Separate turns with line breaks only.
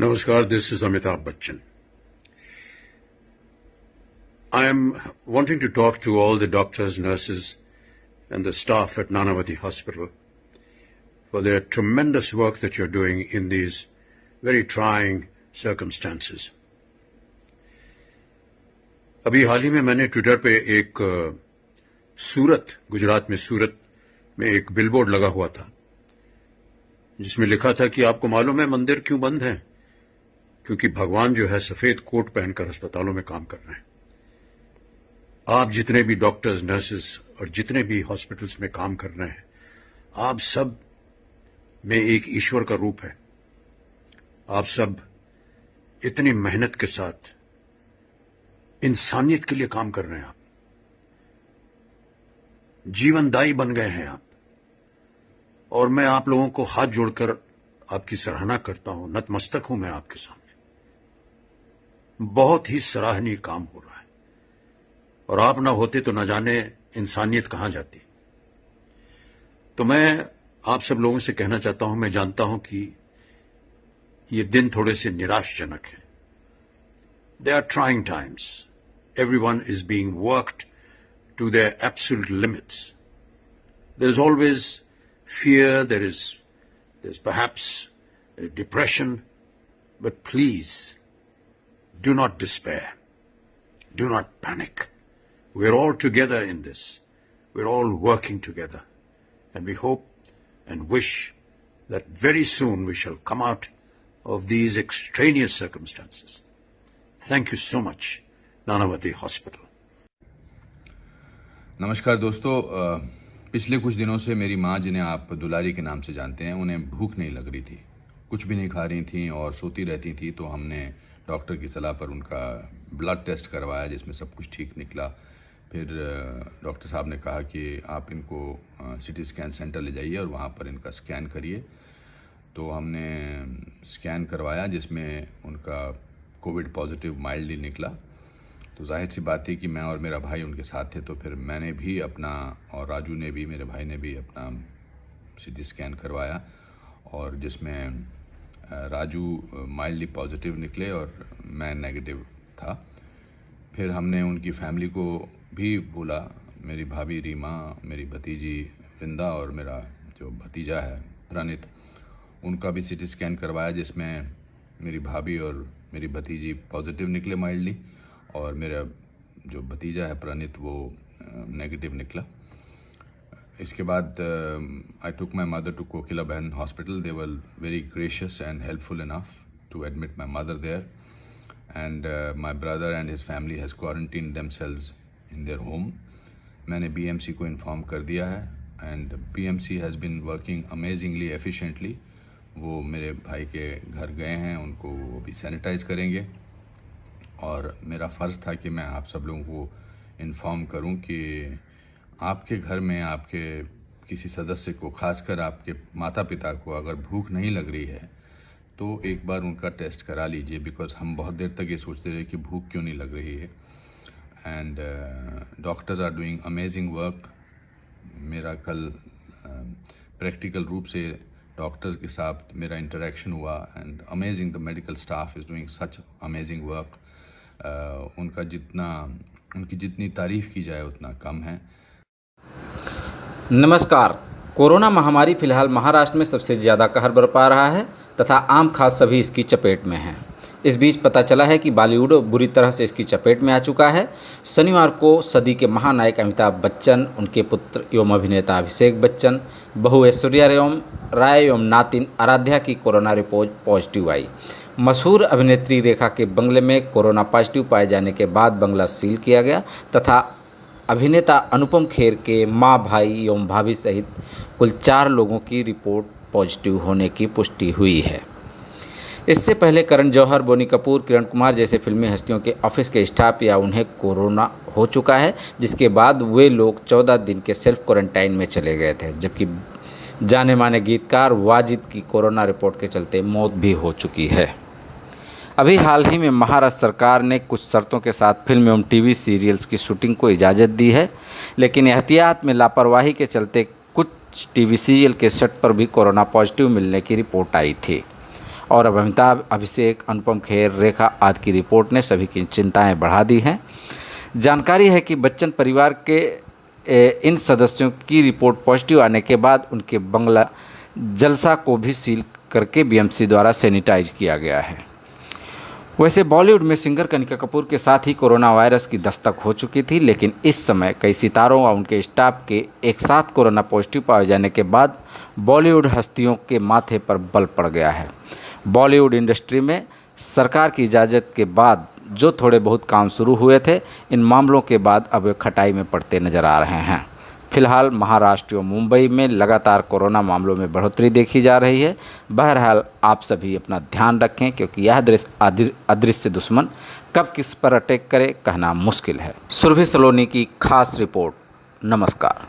Namaskar, this is Amitabh Bachchan. I am wanting to talk to all the doctors, nurses, and the staff at Nanavati Hospital for their tremendous work that you're doing in these very trying circumstances. अभी हाल ही में मैंने Twitter पे एक सूरत, गुजरात में सूरत में एक billboard लगा हुआ था जिसमें लिखा था कि आपको मालूम है मंदिर क्यों बंद हैं? क्योंकि भगवान जो है सफेद कोट पहनकर अस्पतालों में काम कर रहे हैं। आप जितने भी डॉक्टर्स, नर्सेस और जितने भी हॉस्पिटल्स में काम कर रहे हैं, आप सब में एक ईश्वर का रूप है। आप सब इतनी मेहनत के साथ इंसानियत के लिए काम कर रहे हैं। आप जीवनदायी बन गए हैं आप, और मैं आप लोगों को हाथ जोड़कर आपकी सराहना करता हूं, नतमस्तक हूं मैं आपके सामने। बहुत ही सराहनीय काम हो रहा है, और आप ना होते तो न जाने इंसानियत कहां जाती। तो मैं आप सब लोगों से कहना चाहता हूं, मैं जानता हूं कि ये दिन थोड़े से निराशजनक हैं। They are trying times. Everyone is being worked to their absolute limits. There is always fear, there's perhaps depression, but please do not despair. Do not panic. We're all together in this. We're all working together. And we hope and wish that very soon we shall come out of these extraneous circumstances. Thank you so much, Nanavati Hospital.
नमस्कार दोस्तों, पिछले कुछ दिनों से मेरी माँ, जिन्हें आप दुलारी के नाम से जानते हैं, उन्हें भूख नहीं लग रही थी, कुछ भी नहीं खा रही थी और सोती रहती थी। तो हमने डॉक्टर की सलाह पर उनका ब्लड टेस्ट करवाया जिसमें सब कुछ ठीक निकला। फिर डॉक्टर साहब ने कहा कि आप इनको सिटी स्कैन सेंटर ले जाइए और वहाँ पर इनका स्कैन करिए। तो हमने स्कैन करवाया जिसमें उनका कोविड पॉजिटिव माइल्डली निकला। तो जाहिर सी बात थी कि मैं और मेरा भाई उनके साथ थे, तो फिर मैंने भी अपना, और राजू ने भी, मेरे भाई ने भी अपना सिटी स्कैन करवाया, और जिसमें राजू माइल्डली पॉजिटिव निकले और मैं नेगेटिव था। फिर हमने उनकी फैमिली को भी बोला, मेरी भाभी रीमा, मेरी भतीजी वृंदा और मेरा जो भतीजा है प्रणित, उनका भी सिटी स्कैन करवाया जिसमें मेरी भाभी और मेरी भतीजी पॉजिटिव निकले माइल्डली, और मेरा जो भतीजा है प्रणित वो नेगेटिव निकला। इसके बाद आई टुक my mother to Kokila Ben hospital. They were very gracious and helpful enough to admit my mother there, and my brother and his family has quarantine themselves in their home. मैंने बीएमसी को इन्फॉर्म कर दिया है, and BMC has been working amazingly efficiently. वो मेरे भाई के घर गए हैं, उनको वो भी सैनिटाइज करेंगे, और मेरा फ़र्ज़ था कि मैं आप सब लोगों को इन्फॉर्म करूं कि आपके घर में आपके किसी सदस्य को, खासकर आपके माता पिता को, अगर भूख नहीं लग रही है तो एक बार उनका टेस्ट करा लीजिए, बिकॉज़ हम बहुत देर तक ये सोचते रहे कि भूख क्यों नहीं लग रही है. And doctors are doing amazing work. मेरा कल प्रैक्टिकल रूप से डॉक्टर्स के साथ मेरा इंटरेक्शन हुआ, and amazing, the medical staff is doing such amazing work. उनकी जितनी तारीफ़ की जाए उतना कम है.
नमस्कार. कोरोना महामारी फिलहाल महाराष्ट्र में सबसे ज़्यादा कहर बरपा रहा है तथा आम खास सभी इसकी चपेट में हैं. इस बीच पता चला है कि बॉलीवुड बुरी तरह से इसकी चपेट में आ चुका है. शनिवार को सदी के महानायक अमिताभ बच्चन, उनके पुत्र एवं अभिनेता अभिषेक बच्चन, बहू ऐश्वर्या राय एवं नातिन आराध्या की कोरोना रिपोर्ट पॉजिटिव आई. मशहूर अभिनेत्री रेखा के बंगले में कोरोना पॉजिटिव पाए जाने के बाद बंगला सील किया गया तथा अभिनेता अनुपम खेर के मां, भाई एवं भाभी सहित कुल 4 लोगों की रिपोर्ट पॉजिटिव होने की पुष्टि हुई है. इससे पहले करण जौहर, बोनी कपूर, किरण कुमार जैसे फिल्मी हस्तियों के ऑफिस के स्टाफ या उन्हें कोरोना हो चुका है, जिसके बाद वे लोग 14 दिन के सेल्फ क्वारंटाइन में चले गए थे. जबकि जाने माने गीतकार वाजिद की कोरोना रिपोर्ट के चलते मौत भी हो चुकी है. अभी हाल ही में महाराष्ट्र सरकार ने कुछ शर्तों के साथ फिल्म एवं टीवी सीरियल्स की शूटिंग को इजाज़त दी है, लेकिन एहतियात में लापरवाही के चलते कुछ टीवी सीरियल के सेट पर भी कोरोना पॉजिटिव मिलने की रिपोर्ट आई थी. और अब अमिताभ, अभिषेक, अनुपम खेर, रेखा आदि की रिपोर्ट ने सभी की चिंताएं बढ़ा दी हैं। जानकारी है कि बच्चन परिवार के इन सदस्यों की रिपोर्ट पॉजिटिव आने के बाद उनके बंगला जलसा को भी सील करके बीएमसी द्वारा सैनिटाइज किया गया है। वैसे बॉलीवुड में सिंगर कनिका कपूर के साथ ही कोरोना वायरस की दस्तक हो चुकी थी, लेकिन इस समय कई सितारों और उनके स्टाफ के एक साथ कोरोना पॉजिटिव पाए जाने के बाद बॉलीवुड हस्तियों के माथे पर बल पड़ गया है। बॉलीवुड इंडस्ट्री में सरकार की इजाज़त के बाद जो थोड़े बहुत काम शुरू हुए थे, इन मामलों के बाद अब वे खटाई में पड़ते नजर आ रहे हैं। फिलहाल महाराष्ट्र और मुंबई में लगातार कोरोना मामलों में बढ़ोतरी देखी जा रही है। बहरहाल आप सभी अपना ध्यान रखें, क्योंकि यह अदृश्य दुश्मन कब किस पर अटैक करे कहना मुश्किल है। सुरभि सलोनी की खास रिपोर्ट। नमस्कार।